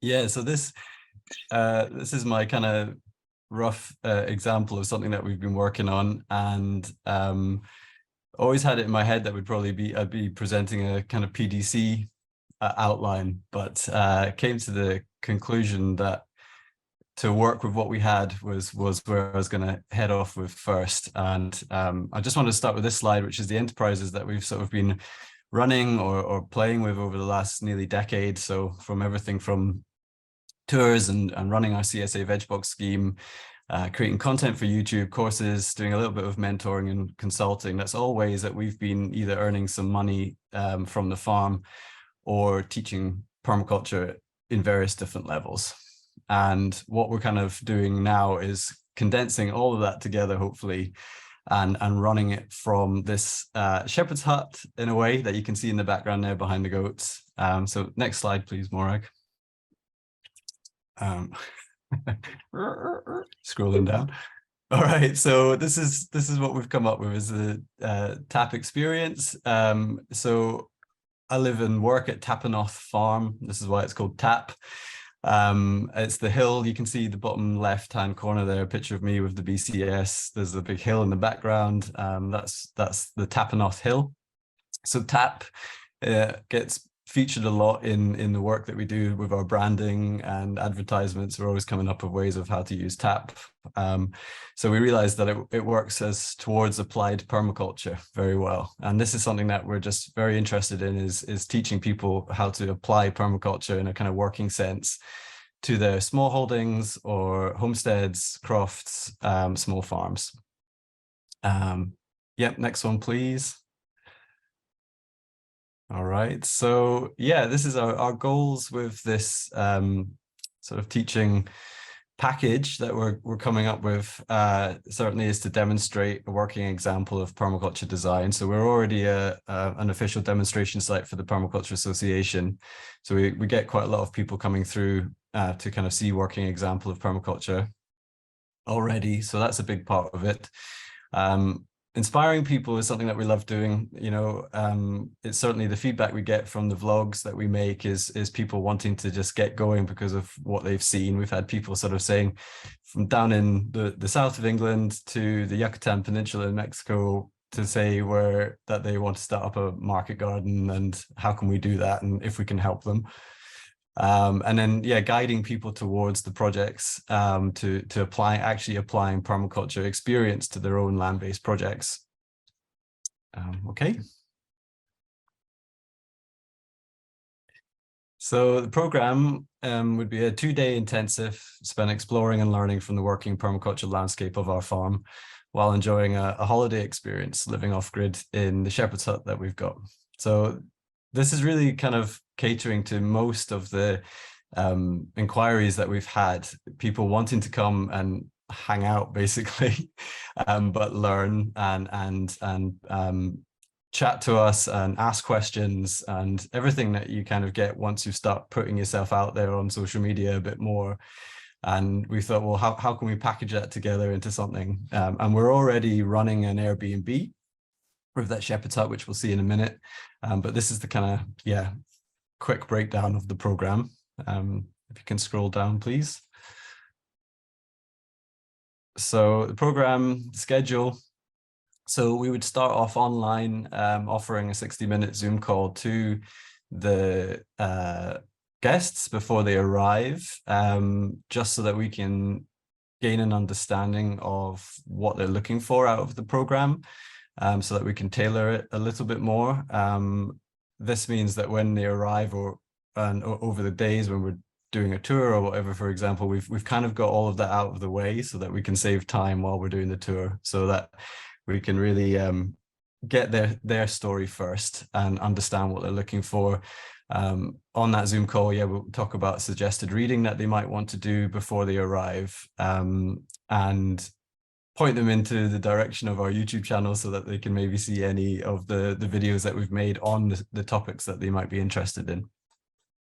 Yeah, so this is my kind of rough example of something that we've been working on, and always had it in my head that I'd be presenting a kind of PDC outline, but came to the conclusion that to work with what we had was where I was going to head off with first. And I just want to start with this slide, which is the enterprises that we've sort of been running or playing with over the last nearly decade. So from everything from tours and running our CSA VegBox scheme, creating content for YouTube, courses, doing a little bit of mentoring and consulting. That's all ways that we've been either earning some money from the farm or teaching permaculture in various different levels. And what we're kind of doing now is condensing all of that together, hopefully, and running it from this shepherd's hut in a way that you can see in the background there behind the goats. So next slide, please, Morag. Scrolling down. All right, so this is what we've come up with is the TAP experience. So I live and work at Tapanoth Farm. This is why it's called TAP. It's the hill. You can see the bottom left-hand corner there, a picture of me with the BCS. There's a big hill in the background. That's the Tapanoth Hill. So TAP gets featured a lot in the work that we do with our branding and advertisements. We're always coming up with ways of how to use TAP. So we realized that it works as towards applied permaculture very well. And this is something that we're just very interested in is teaching people how to apply permaculture in a kind of working sense to their small holdings or homesteads, crofts, small farms. Yep, next one, please. All right, so yeah, this is our goals with this sort of teaching package that we're coming up with. Certainly is to demonstrate a working example of permaculture design. So we're already an official demonstration site for the Permaculture Association. So we get quite a lot of people coming through to kind of see working example of permaculture already. So that's a big part of it. Inspiring people is something that we love doing. You know, it's certainly the feedback we get from the vlogs that we make is people wanting to just get going because of what they've seen. We've had people sort of saying from down in the south of England to the Yucatan Peninsula in Mexico to say that they want to start up a market garden and how can we do that and if we can help them. And then, yeah, guiding people towards the projects to actually applying permaculture experience to their own land-based projects. Okay. So the program would be a 2-day intensive spent exploring and learning from the working permaculture landscape of our farm while enjoying a holiday experience living off-grid in the shepherd's hut that we've got. So this is really kind of catering to most of the inquiries that we've had, people wanting to come and hang out basically, but learn and chat to us and ask questions and everything that you kind of get once you start putting yourself out there on social media a bit more. And we thought, well, how can we package that together into something? And we're already running an Airbnb with that shepherd's hut, which we'll see in a minute. But this is the kind of, yeah, quick breakdown of the program. If you can scroll down, please. So the program schedule. So we would start off online, offering a 60-minute Zoom call to the guests before they arrive, just so that we can gain an understanding of what they're looking for out of the program, so that we can tailor it a little bit more. This means that when they arrive or over the days when we're doing a tour or whatever, for example, we've kind of got all of that out of the way so that we can save time while we're doing the tour, so that we can really get their story first and understand what they're looking for. On that Zoom call, yeah, we'll talk about suggested reading that they might want to do before they arrive, and point them into the direction of our YouTube channel so that they can maybe see any of the videos that we've made on the topics that they might be interested in.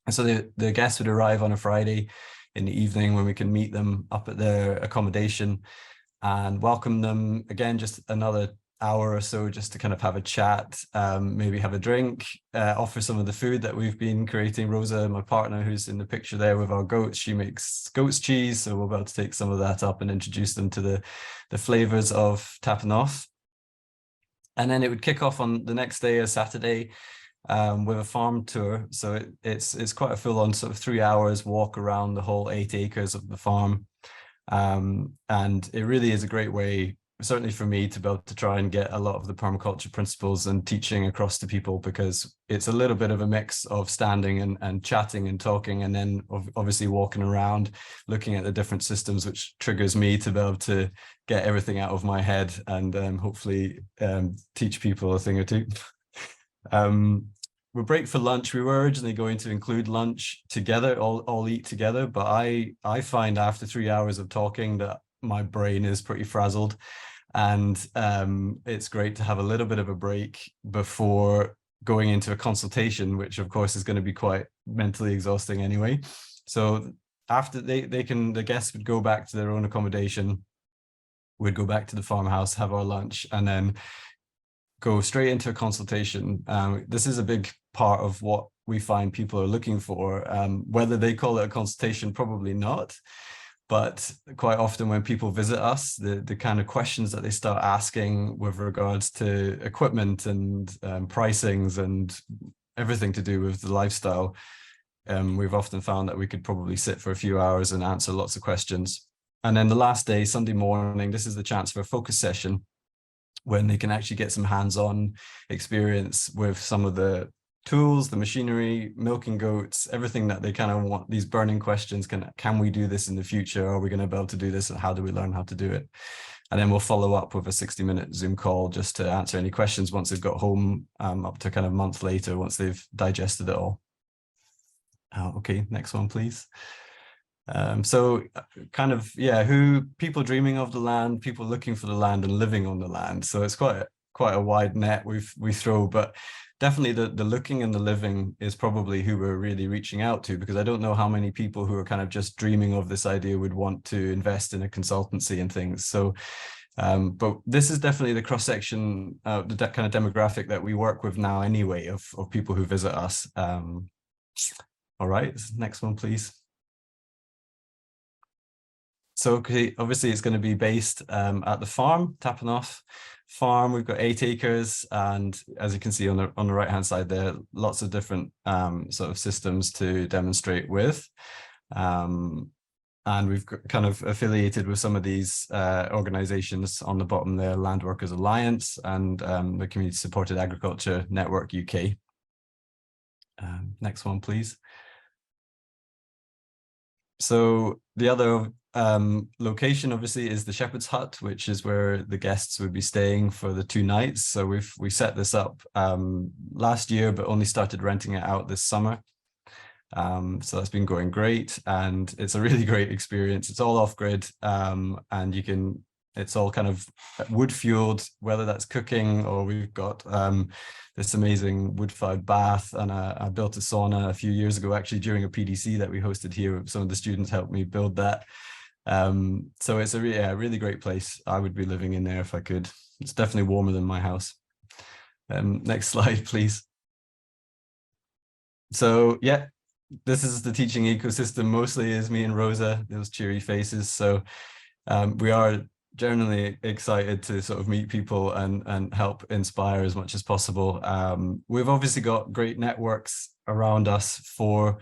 And so the guests would arrive on a Friday in the evening when we can meet them up at their accommodation and welcome them. Again, just another hour or so just to kind of have a chat, maybe have a drink, offer some of the food that we've been creating. Rosa, my partner, who's in the picture there with our goats, she makes goat's cheese, so we're about to take some of that up and introduce them to the flavors of Tapanoff. And then it would kick off on the next day, a Saturday, with a farm tour. So it's quite a full-on sort of 3 hours walk around the whole 8 acres of the farm. And it really is a great way, certainly for me, to be able to try and get a lot of the permaculture principles and teaching across to people, because it's a little bit of a mix of standing and chatting and talking, and then obviously walking around, looking at the different systems, which triggers me to be able to get everything out of my head and hopefully teach people a thing or two. We'll break for lunch. We were originally going to include lunch together, all eat together, but I find after 3 hours of talking that my brain is pretty frazzled, and it's great to have a little bit of a break before going into a consultation, which of course is going to be quite mentally exhausting anyway. So after the guests would go back to their own accommodation, we'd go back to the farmhouse, have our lunch, and then go straight into a consultation. This is a big part of what we find people are looking for. Whether they call it a consultation, probably not. But quite often when people visit us, the kind of questions that they start asking with regards to equipment and pricings and everything to do with the lifestyle, we've often found that we could probably sit for a few hours and answer lots of questions. And then the last day, Sunday morning, this is the chance for a focus session when they can actually get some hands-on experience with some of the tools, the machinery, milking goats, everything that they kind of want, these burning questions. Can we do this in the future? Are we going to be able to do this? And how do we learn how to do it? And then we'll follow up with a 60-minute Zoom call just to answer any questions once they've got home, up to kind of a month later, once they've digested it all. Okay, next one, please. So kind of, yeah, who people dreaming of the land, people looking for the land and living on the land. So it's quite a wide net we throw, but definitely the looking and the living is probably who we're really reaching out to, because I don't know how many people who are kind of just dreaming of this idea would want to invest in a consultancy and things. So but this is definitely the cross-section, the kind of demographic that we work with now anyway, of people who visit us. All right, next one, please. So okay, obviously it's going to be based at the farm, Tapanoff farm. We've got 8 acres, and as you can see on the right hand side there, lots of different sort of systems to demonstrate with. And we've kind of affiliated with some of these organizations on the bottom there, Land Workers Alliance and the Community Supported Agriculture Network UK. Next one, please. So the other location obviously is the Shepherd's Hut, which is where the guests would be staying for the 2 nights. So we set this up last year, but only started renting it out this summer. So that's been going great, and it's a really great experience. It's all off grid, and it's all kind of wood fueled, whether that's cooking, or we've got this amazing wood-fired bath, and I built a sauna a few years ago, actually during a PDC that we hosted here. Some of the students helped me build that. So it's a really great place. I would be living in there if I could. It's definitely warmer than my house. Next slide, please. So yeah, this is the teaching ecosystem. Mostly is me and Rosa, those cheery faces. So we are generally excited to sort of meet people and help inspire as much as possible. We've obviously got great networks around us for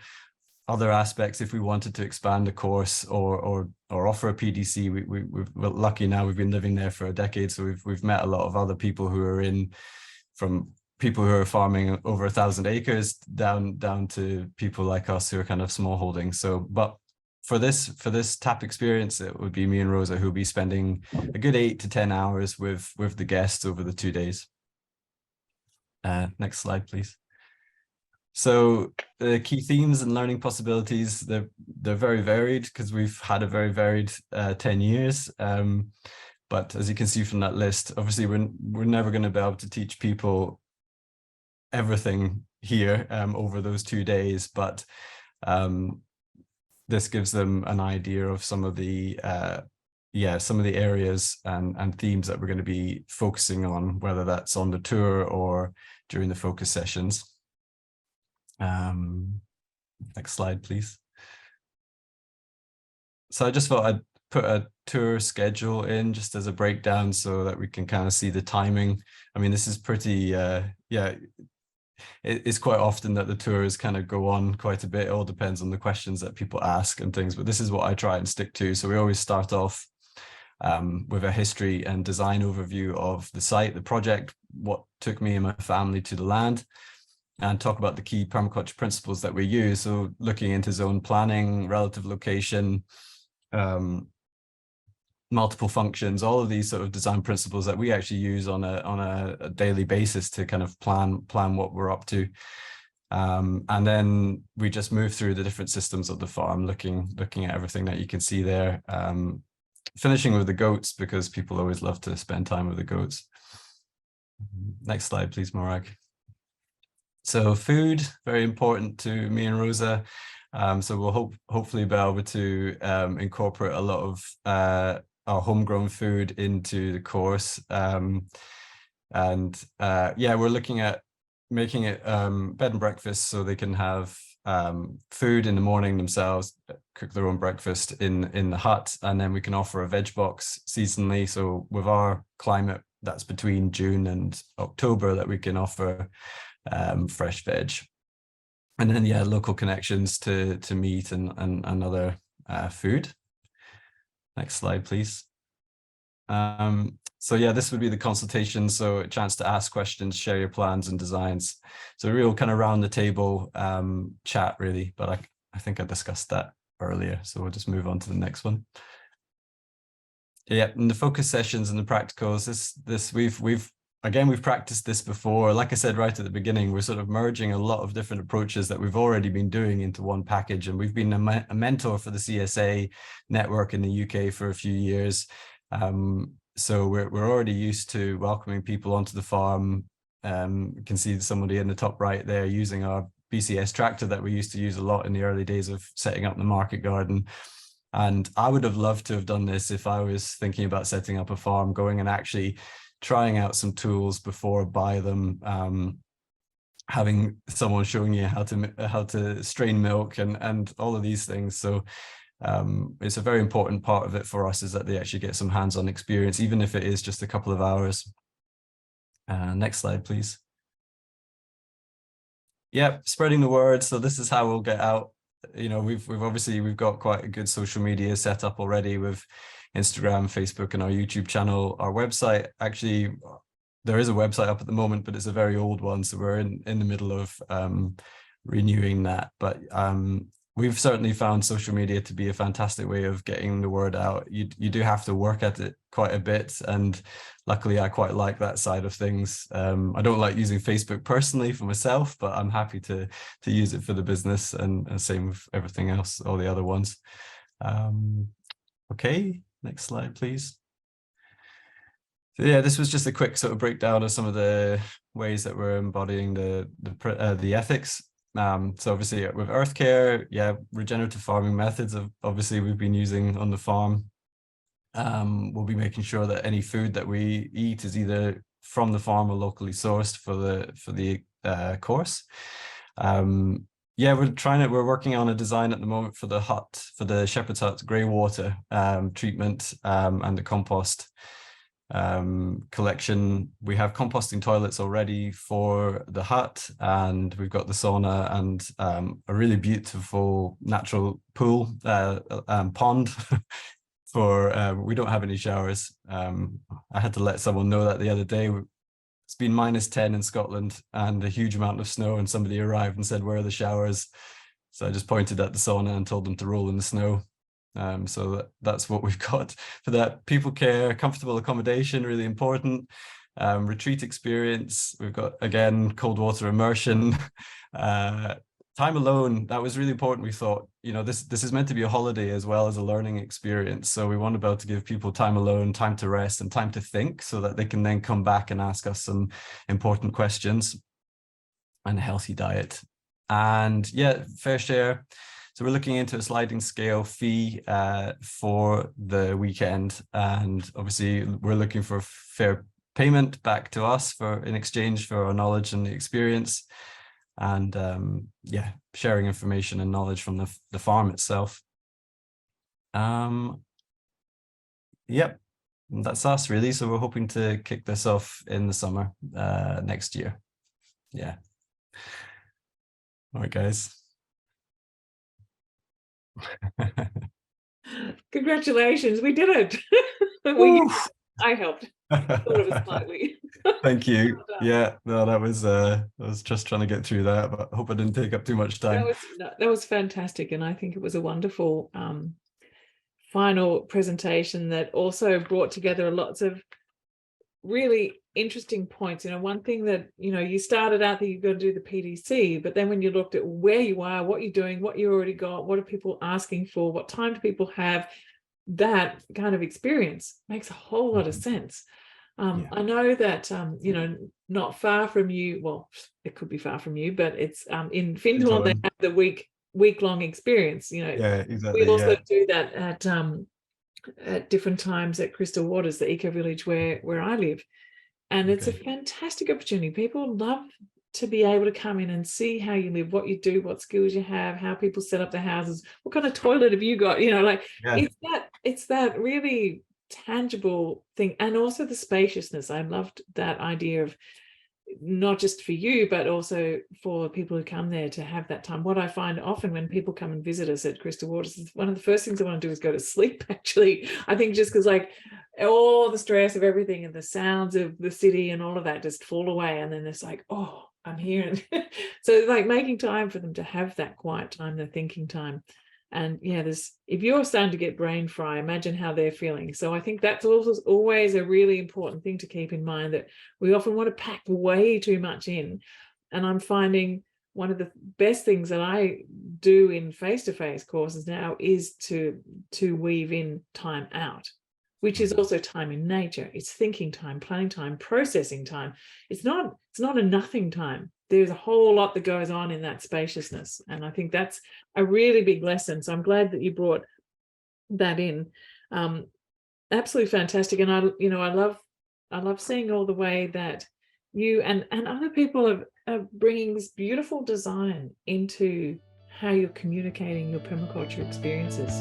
other aspects if we wanted to expand a course or offer a PDC. We're lucky now, we've been living there for a decade, so we've met a lot of other people who are from people who are farming over 1,000 acres down to people like us who are kind of small holdings. So, but for this TAP experience, it would be me and Rosa who'll be spending a good 8 to 10 hours with the guests over the 2 days. Next slide, please. So the key themes and learning possibilities, they're very varied, because we've had a very varied 10 years. But as you can see from that list, obviously we're never going to be able to teach people everything here over those 2 days, but this gives them an idea of some of the yeah, some of the areas and themes that we're going to be focusing on, whether that's on the tour or during the focus sessions. Next slide, please. So I just thought I'd put a tour schedule in just as a breakdown so that we can kind of see the timing. I mean, this is pretty, yeah, it's quite often that the tours kind of go on quite a bit. It all depends on the questions that people ask and things, but this is what I try and stick to. So we always start off with a history and design overview of the site, the project, what took me and my family to the land, and talk about the key permaculture principles that we use. So looking into zone planning, relative location, multiple functions, all of these sort of design principles that we actually use on a daily basis to kind of plan what we're up to. And then we just move through the different systems of the farm, looking at everything that you can see there. Finishing with the goats, because people always love to spend time with the goats. Next slide, please, Morag. So food, very important to me and Rosa. So we'll hopefully be able to incorporate a lot of our homegrown food into the course. Yeah, we're looking at making it bed and breakfast, so they can have food in the morning themselves, cook their own breakfast in the hut, and then we can offer a veg box seasonally. So with our climate, that's between June and October, that we can offer fresh veg. And then, yeah, local connections to meat and other food. Next slide, please. So yeah, this would be the consultation. So a chance to ask questions, share your plans and designs. So a real kind of round the table chat, really. But I think I discussed that earlier. So we'll just move on to the next one. Yeah, in the focus sessions and the practicals, we've practiced this before. Like I said right at the beginning, we're sort of merging a lot of different approaches that we've already been doing into one package. And we've been a mentor for the CSA network in the UK for a few years. So we're already used to welcoming people onto the farm. You can see somebody in the top right there using our BCS tractor that we used to use a lot in the early days of setting up the market garden. And I would have loved to have done this if I was thinking about setting up a farm, going and actually trying out some tools before I buy them, having someone showing you how to strain milk and all of these things. So it's a very important part of it for us, is that they actually get some hands-on experience, even if it is just a couple of hours. Next slide, please. Yeah, spreading the word. So this is how we'll get out. You know, we've got quite a good social media set up already with Instagram, Facebook, and our YouTube channel. Our website, actually, there is a website up at the moment, but it's a very old one, so we're in the middle of renewing that. But we've certainly found social media to be a fantastic way of getting the word out. You do have to work at it quite a bit, and luckily I quite like that side of things. I don't like using Facebook personally for myself, but I'm happy to use it for the business, and same with everything else, all the other ones. Okay, next slide, please. So yeah, this was just a quick sort of breakdown of some of the ways that we're embodying the ethics. So obviously with earth care, yeah, regenerative farming methods obviously we've been using on the farm. We'll be making sure that any food that we eat is either from the farm or locally sourced for the course. Yeah, we're working on a design at the moment for the hut, for the shepherd's hut grey water treatment and the compost collection. We have composting toilets already for the hut, and we've got the sauna and a really beautiful natural pool pond for we don't have any showers. I had to let someone know that the other day. It's been -10 in Scotland and a huge amount of snow, and somebody arrived and said, "Where are the showers?" So I just pointed at the sauna and told them to roll in the snow. So that's what we've got for that. People care, comfortable accommodation, really important. Retreat experience, we've got, again, cold water immersion. Time alone, that was really important. We thought, you know, this is meant to be a holiday as well as a learning experience. So we want to be able to give people time alone, time to rest, and time to think, so that they can then come back and ask us some important questions. And a healthy diet. And yeah, fair share. So we're looking into a sliding scale fee for the weekend, and obviously we're looking for fair payment back to us in exchange for our knowledge and the experience, and yeah, sharing information and knowledge from the farm itself. Yep, that's us really. So we're hoping to kick this off in the summer next year. Yeah. All right, guys. Congratulations, we did it. I helped sort of slightly. Thank you. Well Yeah, no, that was I was just trying to get through that, but I hope I didn't take up too much time. that was fantastic, and I think it was a wonderful final presentation that also brought together lots of really interesting points. One thing that you started out that you're going to do the PDC, but then when you looked at where you are, what you're doing, what you already got, what are people asking for, what time do people have, that kind of experience makes a whole lot of sense. I know that not far from you, well, it could be far from you, but it's in Findhorn, they have the week-long experience. Yeah, exactly. We also do that at different times at Crystal Waters, the eco village where I live, and it's a fantastic opportunity. People love to be able to come in and see how you live, what you do, what skills you have, how people set up their houses, what kind of toilet have you got, it's that really tangible thing. And also the spaciousness. I loved that idea of not just for you, but also for people who come there to have that time. What I find often when people come and visit us at Crystal Waters is one of the first things I want to do is go to sleep, actually. I think just because all the stress of everything and the sounds of the city and all of that just fall away. And then it's like, oh, I'm here. So making time for them to have that quiet time, the thinking time. And yeah, if you're starting to get brain fry, imagine how they're feeling. So I think that's also always a really important thing to keep in mind, that we often want to pack way too much in. And I'm finding one of the best things that I do in face-to-face courses now is to weave in time out, which is also time in nature. It's thinking time, planning time, processing time. It's not a nothing time. There's a whole lot that goes on in that spaciousness. And I think that's a really big lesson. So I'm glad that you brought that in. Absolutely fantastic. And I love seeing all the way that you and other people are bringing this beautiful design into how you're communicating your permaculture experiences.